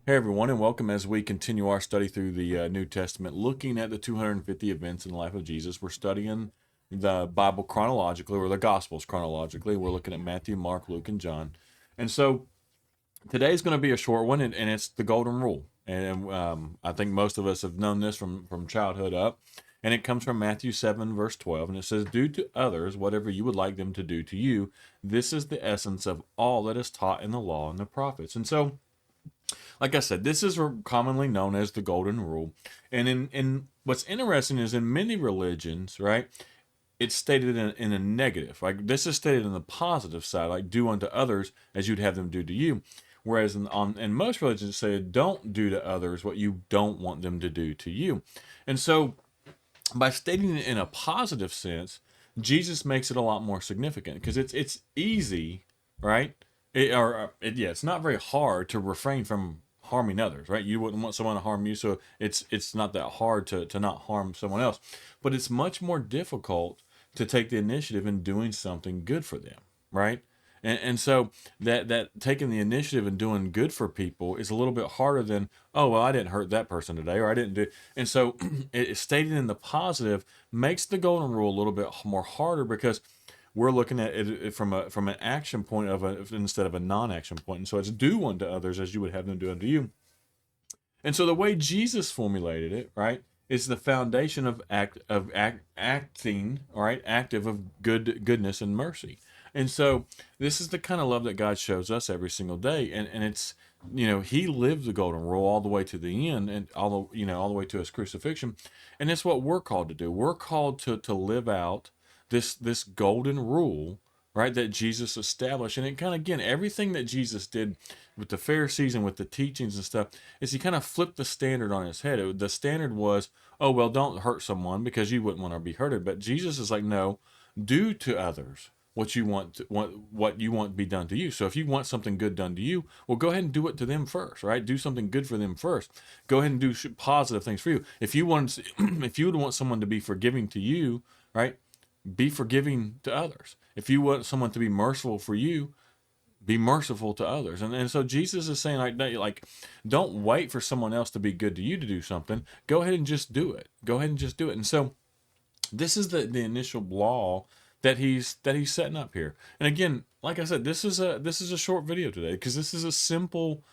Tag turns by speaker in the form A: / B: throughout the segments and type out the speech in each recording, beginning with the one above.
A: Hey everyone, and welcome as we continue our study through the New Testament, looking at the 250 events in the life of Jesus. We're studying the Bible chronologically, or the Gospels chronologically. We're looking at Matthew, Mark, Luke, and John. And so today's going to be a short one, and it's the Golden Rule. And I think most of us have known this from childhood up. And it comes from Matthew 7, verse 12. And it says, "Do to others whatever you would like them to do to you. This is the essence of all that is taught in the law and the prophets." And so, like I said, this is commonly known as the golden rule. And in what's interesting is in many religions, right, it's stated in a negative. Like this is stated in the positive side, like do unto others as you'd have them do to you. Whereas in most religions, it say don't do to others what you don't want them to do to you. And so by stating it in a positive sense, Jesus makes it a lot more significant because it's easy, right? Yeah, it's not very hard to refrain from harming others, right? You wouldn't want someone to harm you, so it's not that hard to not harm someone else. But it's much more difficult to take the initiative in doing something good for them, right? And so that taking the initiative and doing good for people is a little bit harder than, oh well, I didn't hurt that person today, or I didn't do. And so it stated in the positive makes the golden rule a little bit more harder because we're looking at it from an action point instead of a non-action point. And so it's do unto others as you would have them do unto you. And so the way Jesus formulated it, right, is the foundation of acting, all right, active of goodness and mercy. And so this is the kind of love that God shows us every single day. And it's, he lived the golden rule all the way to the end, and all the way to his crucifixion. And it's what we're called to do. We're called to live out this golden rule, right, that Jesus established. And it kind of, again, everything that Jesus did with the Pharisees and with the teachings and stuff is he kind of flipped the standard on his head. The standard was, oh well, don't hurt someone because you wouldn't want to be hurted. But Jesus is like, no, do to others what you want to be done to you. So if you want something good done to you, well, go ahead and do it to them first, right? Do something good for them first. Go ahead and do positive things for you. If you want, if you would want someone to be forgiving to you, right? Be forgiving to others. If you want someone to be merciful for you, be merciful to others. And so Jesus is saying like don't wait for someone else to be good to you to do something. Go ahead and just do it. Go ahead and just do it. And so this is the initial law that he's setting up here. And again, like I said, this is a short video today because this is a simple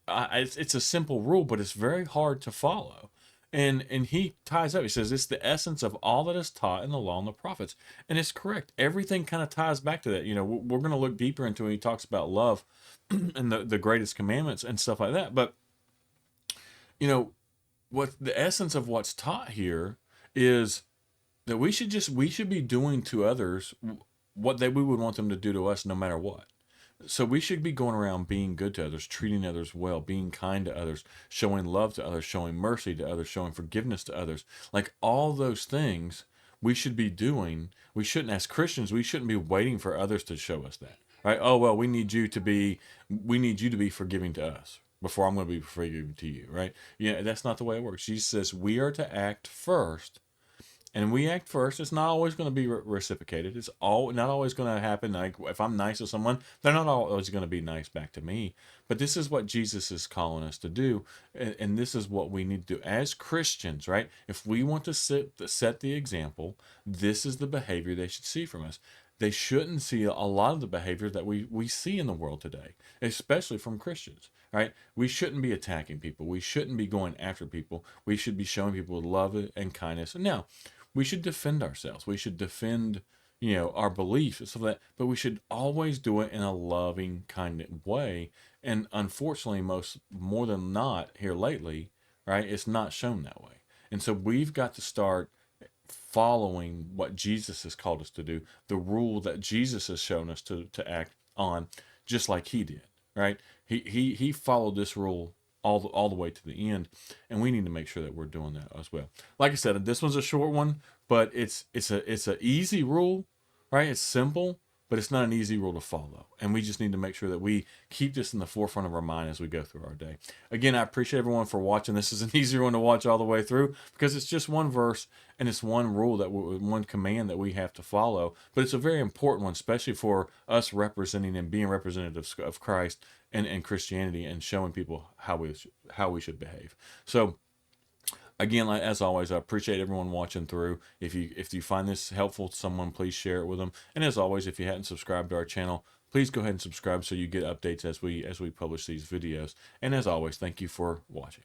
A: it's a simple rule, but it's very hard to follow. And he ties up. He says it's the essence of all that is taught in the law and the prophets, and it's correct. Everything kind of ties back to that. We're going to look deeper into it. He talks about love and the greatest commandments and stuff like that. But you know what the essence of what's taught here is that we should be doing to others what we would want them to do to us, no matter what. So we should be going around being good to others, treating others well, being kind to others, showing love to others, showing mercy to others, showing forgiveness to others. Like all those things we should be doing. We shouldn't, as Christians, we shouldn't be waiting for others to show us that. Right? Oh well, we need you to be forgiving to us before I'm going to be forgiving to you. Right? Yeah, that's not the way it works. Jesus says we are to act first, and we act first. It's not always going to be reciprocated. It's all not always going to happen. Like if I'm nice to someone, they're not always going to be nice back to me. But this is what Jesus is calling us to do, and this is what we need to do as Christians, right? If we want to set the example, this is the behavior they should see from us. They shouldn't see a lot of the behavior that we see in the world today, especially from Christians, right? We shouldn't be attacking people. We shouldn't be going after people. We should be showing people love and kindness. And now, we should defend ourselves. We should defend, our beliefs and stuff like that. But we should always do it in a loving, kind of way. And unfortunately, more than not here lately, right? It's not shown that way. And so we've got to start following what Jesus has called us to do, the rule that Jesus has shown us to act on, just like he did, right? He followed this rule all the way to the end, and we need to make sure that we're doing that as well. Like I said, this one's a short one, but it's a easy rule, right? It's simple, but it's not an easy rule to follow. And we just need to make sure that we keep this in the forefront of our mind as we go through our day. Again, I appreciate everyone for watching. This is an easier one to watch all the way through because it's just one verse and it's one rule one command that we have to follow. But it's a very important one, especially for us representing and being representatives of Christ and Christianity and showing people how we should behave. So again, as always, I appreciate everyone watching through. If you find this helpful to someone, please share it with them. And as always, if you hadn't subscribed to our channel, please go ahead and subscribe so you get updates as we publish these videos. And as always, thank you for watching.